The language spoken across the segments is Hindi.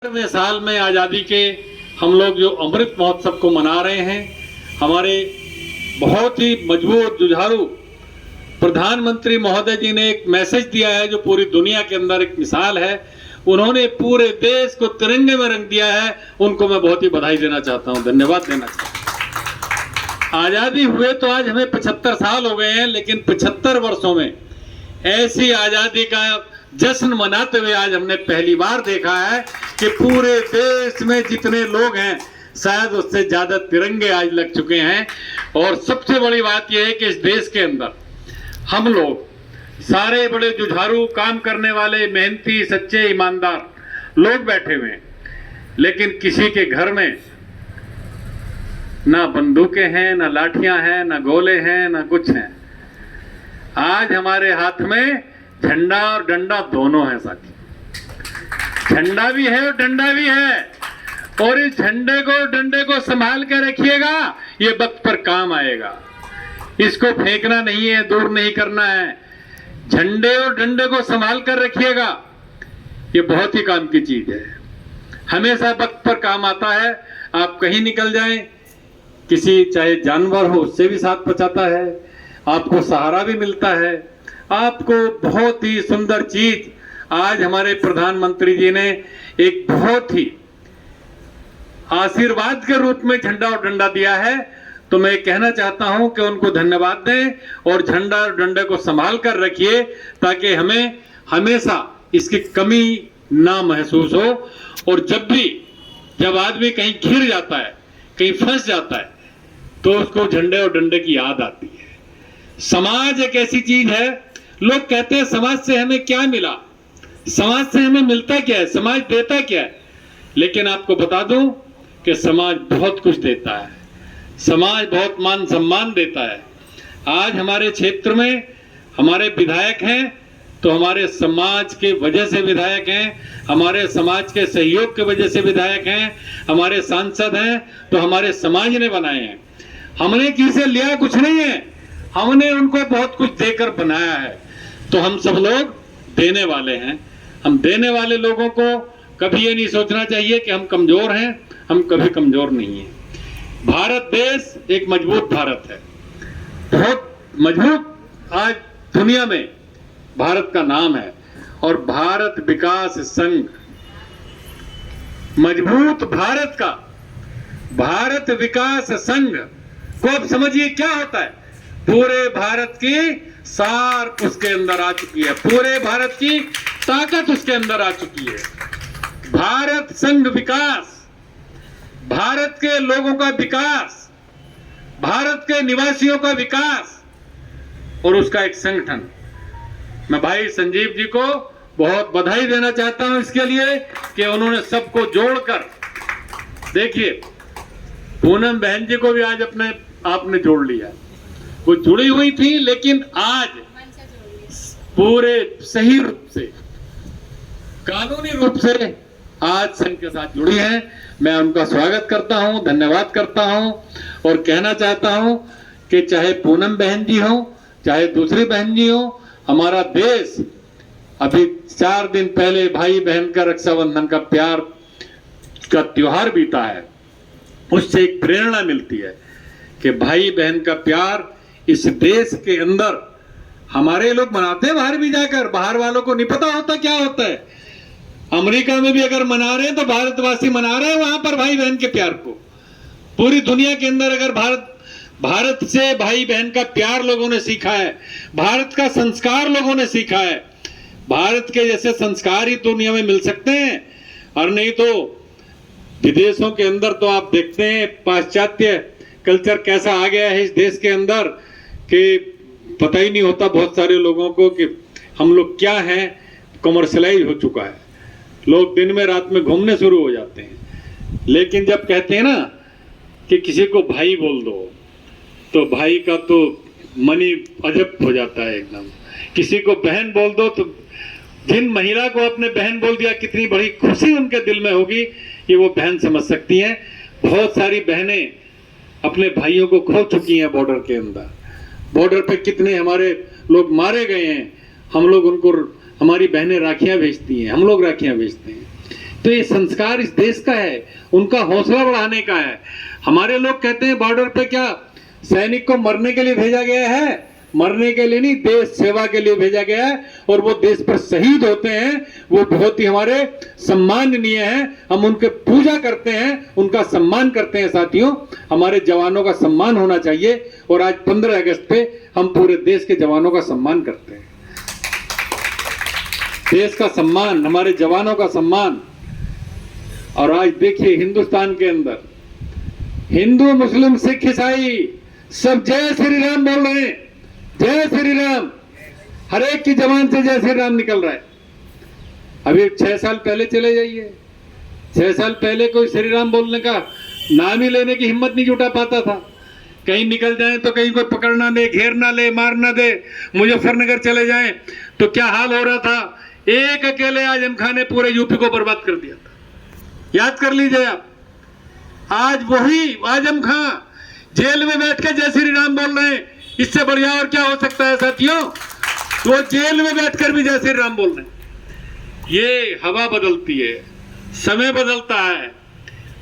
में साल में आज़ादी के हम लोग जो अमृत महोत्सव को मना रहे हैं, हमारे बहुत ही मजबूत जुझारू प्रधानमंत्री महोदय जी ने एक मैसेज दिया है जो पूरी दुनिया के अंदर एक मिसाल है। उन्होंने पूरे देश को तिरंगे में रंग दिया है। उनको मैं बहुत ही बधाई देना चाहता हूं, धन्यवाद देना चाहता हूं। आज़ादी हुए तो आज हमें 75 साल हो गए हैं, लेकिन 75 वर्षों में ऐसी आज़ादी का जश्न मनाते हुए आज हमने पहली बार देखा है कि पूरे देश में जितने लोग हैं शायद उससे ज्यादा तिरंगे आज लग चुके हैं। और सबसे बड़ी बात यह है कि इस देश के अंदर हम लोग सारे बड़े जुझारू, काम करने वाले, मेहनती, सच्चे, ईमानदार लोग बैठे हुए हैं, लेकिन किसी के घर में ना बंदूकें हैं, ना लाठियां हैं, ना गोले हैं, ना कुछ हैं। आज हमारे हाथ में झंडा और डंडा दोनों है साथी। झंडा भी है और डंडा भी है, और इस झंडे को डंडे को संभाल कर रखिएगा, ये वक्त पर काम आएगा। इसको फेंकना नहीं है, दूर नहीं करना है। झंडे और डंडे को संभाल कर रखिएगा, ये बहुत ही काम की चीज है, हमेशा वक्त पर काम आता है। आप कहीं निकल जाएं, किसी चाहे जानवर हो उससे भी साथ बचाता है, आपको सहारा भी मिलता है। आपको बहुत ही सुंदर चीज आज हमारे प्रधानमंत्री जी ने एक बहुत ही आशीर्वाद के रूप में झंडा और डंडा दिया है। तो मैं कहना चाहता हूं कि उनको धन्यवाद दें और झंडा और डंडे को संभाल कर रखिए, ताकि हमें हमेशा इसकी कमी ना महसूस हो। और जब आदमी कहीं घिर जाता है, कहीं फंस जाता है, तो उसको झंडे और डंडे की याद आती है। समाज एक ऐसी चीज है, लोग कहते हैं समाज से हमें क्या मिला, समाज से हमें मिलता क्या है, समाज देता क्या है। लेकिन आपको बता दूं कि समाज बहुत कुछ देता है, समाज बहुत मान सम्मान देता है। आज हमारे क्षेत्र में हमारे विधायक हैं तो हमारे समाज के वजह से विधायक हैं, हमारे समाज के सहयोग के वजह से विधायक हैं। हमारे सांसद हैं तो हमारे समाज ने बनाए हैं। हमने किसी से लिया कुछ नहीं है, हमने उनको बहुत कुछ देकर बनाया है। तो हम सब लोग देने वाले हैं। हम देने वाले लोगों को कभी ये नहीं सोचना चाहिए कि हम कमजोर हैं, हम कभी कमजोर नहीं हैं। भारत देश एक मजबूत भारत है, बहुत मजबूत आज दुनिया में भारत का नाम है। और भारत विकास संघ, मजबूत भारत का भारत विकास संघ को अब समझिए क्या होता है। पूरे भारत की सार उसके अंदर आ चुकी है, पूरे भारत की ताकत उसके अंदर आ चुकी है। भारत संघ विकास, भारत के लोगों का विकास, भारत के निवासियों का विकास और उसका एक संगठन। मैं भाई संजीव जी को बहुत बधाई देना चाहता हूं इसके लिए कि उन्होंने सबको जोड़कर, देखिए पूनम बहन जी को भी आज आपने जोड़ लिया। वो जुड़ी हुई थी, लेकिन आज पूरे सही रूप से, कानूनी रूप से आज संघ के साथ जुड़ी हैं। मैं उनका स्वागत करता हूं, धन्यवाद करता हूं और कहना चाहता हूं कि चाहे पूनम बहन जी हो, चाहे दूसरी बहन जी हो, हमारा देश अभी 4 दिन पहले भाई बहन का रक्षाबंधन का प्यार का त्योहार बीता है। उससे एक प्रेरणा मिलती है कि भाई बहन का प्यार इस देश के अंदर हमारे लोग मनाते हैं, बाहर भी जाकर। बाहर वालों को नहीं पता होता क्या होता है। अमेरिका में भी अगर मना रहे हैं तो भारतवासी मना रहे हैं वहां पर भाई बहन के प्यार को। पूरी दुनिया के अंदर अगर भारत से भाई बहन का प्यार लोगों ने सीखा है, भारत का संस्कार लोगों ने सीखा है। भारत के जैसे संस्कार ही दुनिया में मिल सकते हैं, और नहीं तो विदेशों के अंदर तो आप देखते हैं पाश्चात्य कल्चर कैसा आ गया है इस देश के अंदर कि पता ही नहीं होता बहुत सारे लोगों को कि हम लोग क्या हैं। कमर्शलाइज हो चुका है, लोग दिन में रात में घूमने शुरू हो जाते हैं। लेकिन जब कहते हैं ना कि किसी को भाई बोल दो, तो भाई का तो मन ही अजब हो जाता है एकदम। किसी को बहन बोल दो, तो जिन महिला को आपने बहन बोल दिया, कितनी बड़ी खुशी उनके दिल में होगी, ये वो बहन समझ सकती हैं। बहुत सारी बहनें अपने भाइयों को खो चुकी हैं बॉर्डर के अंदर। बॉर्डर पे कितने हमारे लोग मारे गए हैं, हम लोग उनको, हमारी बहनें राखियां भेजती हैं, हम लोग राखियां भेजते हैं। तो ये संस्कार इस देश का है, उनका हौसला बढ़ाने का है। हमारे लोग कहते हैं बॉर्डर पे क्या सैनिक को मरने के लिए भेजा गया है? मरने के लिए नहीं, देश सेवा के लिए भेजा गया है। और वो देश पर शहीद होते हैं, वो बहुत ही हमारे सम्माननीय हैं। हम उनके पूजा करते हैं, उनका सम्मान करते हैं। साथियों, हमारे जवानों का सम्मान होना चाहिए। और आज 15 अगस्त पे हम पूरे देश के जवानों का सम्मान करते हैं। देश का सम्मान, हमारे जवानों का सम्मान। और आज देखिए हिंदुस्तान के अंदर हिंदू, मुस्लिम, सिख, ईसाई सब जय श्री राम बोल रहे हैं। जय श्री राम, हर एक की जबान से जय श्री राम निकल रहा है। अभी 6 साल पहले चले जाइए, 6 साल पहले कोई श्री राम बोलने का नाम ही लेने की हिम्मत नहीं जुटा पाता था। कहीं निकल जाए तो कहीं कोई पकड़ ना ले, घेर ना ले, मार ना दे, मुजफ्फरनगर चले जाएं तो क्या हाल हो रहा था। एक अकेले आजम खान ने पूरे यूपी को बर्बाद कर दिया था। याद कर लीजिए आप, आज वही आजम खान जेल में बैठ के जय श्री राम बोल रहे हैं। इससे बढ़िया और क्या हो सकता है साथियों? वो जेल में बैठकर भी जय श्री राम बोल रहे हैं। ये हवा बदलती है, समय बदलता है।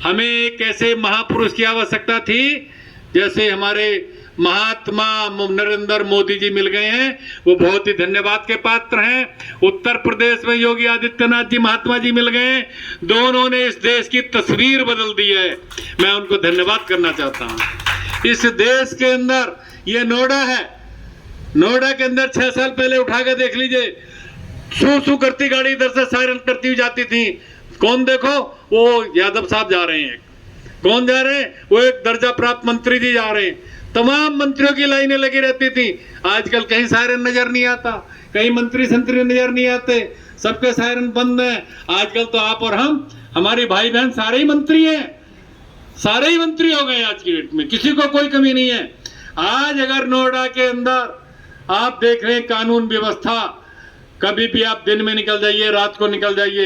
हमें एक ऐसे महापुरुष की आवश्यकता थी, जैसे हमारे महात्मा नरेंद्र मोदी जी मिल गए हैं। वो बहुत ही धन्यवाद के पात्र हैं। उत्तर प्रदेश में योगी आदित्यनाथ जी, महात्मा जी मिल गए हैं। दोनों ने इस देश की तस्वीर बदल दी है। मैं उनको धन्यवाद करना चाहता हूं। इस देश के अंदर ये नोएडा है, नोएडा के अंदर 6 साल पहले उठा के देख लीजिए, सू करती गाड़ी इधर से सायरन करती हुई जाती थी। कौन देखो, वो यादव साहब जा रहे हैं। कौन जा रहे हैं? वो एक दर्जा प्राप्त मंत्री जी जा रहे हैं। तमाम मंत्रियों की लाइनें लगी रहती थी। आजकल कहीं सायरन नजर नहीं आता, कहीं मंत्री संतरी नजर नहीं आते, सबके सायरन बंद हैं। आजकल तो आप और हम, हमारी भाई बहन सारे ही मंत्री हैं, सारे ही मंत्री हो गए आज की डेट में, किसी को कोई कमी नहीं है। आज अगर नोएडा के अंदर आप देख रहे हैं कानून व्यवस्था, कभी भी आप दिन में निकल जाइए, रात को निकल जाइए,